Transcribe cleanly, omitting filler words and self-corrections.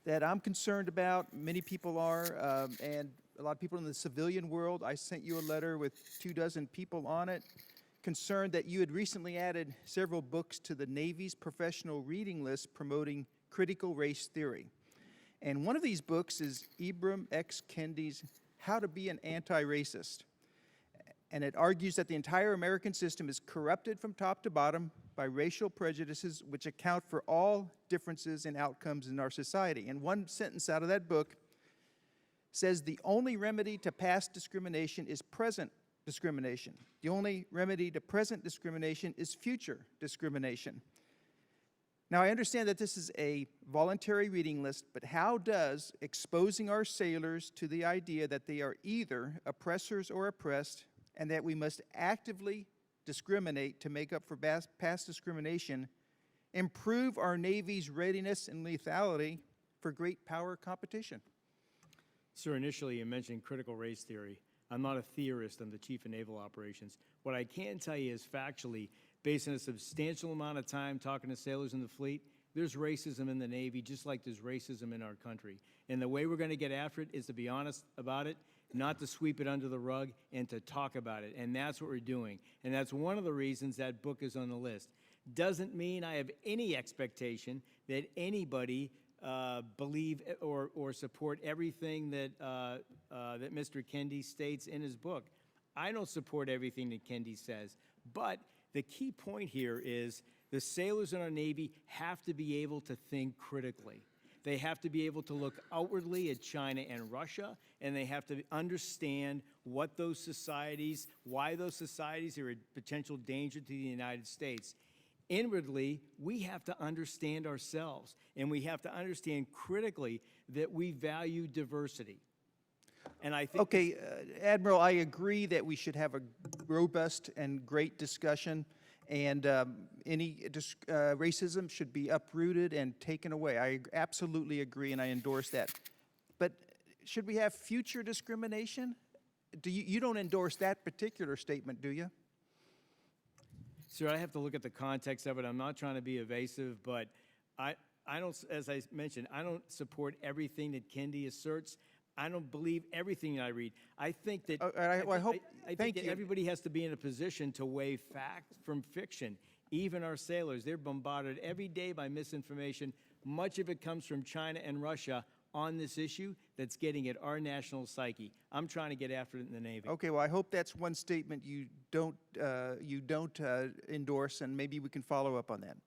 that I'm concerned about. Many people are, and a lot of people in the civilian world. I sent you a letter with 24 people on it, concerned that you had recently added several books to the Navy's professional reading list promoting critical race theory. And one of these books is Ibram X. Kendi's How to Be an Anti-Racist. And it argues that the entire American system is corrupted from top to bottom by racial prejudices which account for all differences in outcomes in our society. And one sentence out of that book says the only remedy to past discrimination is present discrimination. The only remedy to present discrimination is future discrimination. Now, I understand that this is a voluntary reading list, but how does exposing our sailors to the idea that they are either oppressors or oppressed, and that we must actively discriminate to make up for past discrimination, improve our Navy's readiness and lethality for great power competition? Sir, initially you mentioned critical race theory. I'm not a theorist, I'm the Chief of Naval Operations. What I can tell you is factually, based on a substantial amount of time talking to sailors in the fleet, there's racism in the Navy just like there's racism in our country. And the way we're going to get after it is to be honest about it, not to sweep it under the rug, and to talk about it. And that's what we're doing. And that's one of the reasons that book is on the list. Doesn't mean I have any expectation that anybody believe or support everything that that Mr. Kendi states in his book. I don't support everything that Kendi says, but the key point here is the sailors in our Navy have to be able to think critically. They have to be able to look outwardly at China and Russia, and they have to understand what those societies, why those societies are a potential danger to the United States. Inwardly, we have to understand ourselves, and we have to understand critically that we value diversity. And I think— Okay, Admiral, I agree that we should have a robust and great discussion, and any racism should be uprooted and taken away. I absolutely agree, and I endorse that. But should we have future discrimination? You don't endorse that particular statement, do you? Sir, I have to look at the context of it. I'm not trying to be evasive, but I don't, as I mentioned, I don't support everything that Kendi asserts. I don't believe everything I read. I think that I think that everybody has to be in a position to weigh fact from fiction. Even our sailors, they're bombarded every day by misinformation. Much of it comes from China and Russia on this issue that's getting at our national psyche. I'm trying to get after it in the Navy. Okay, well, I hope that's one statement you don't endorse, and maybe we can follow up on that.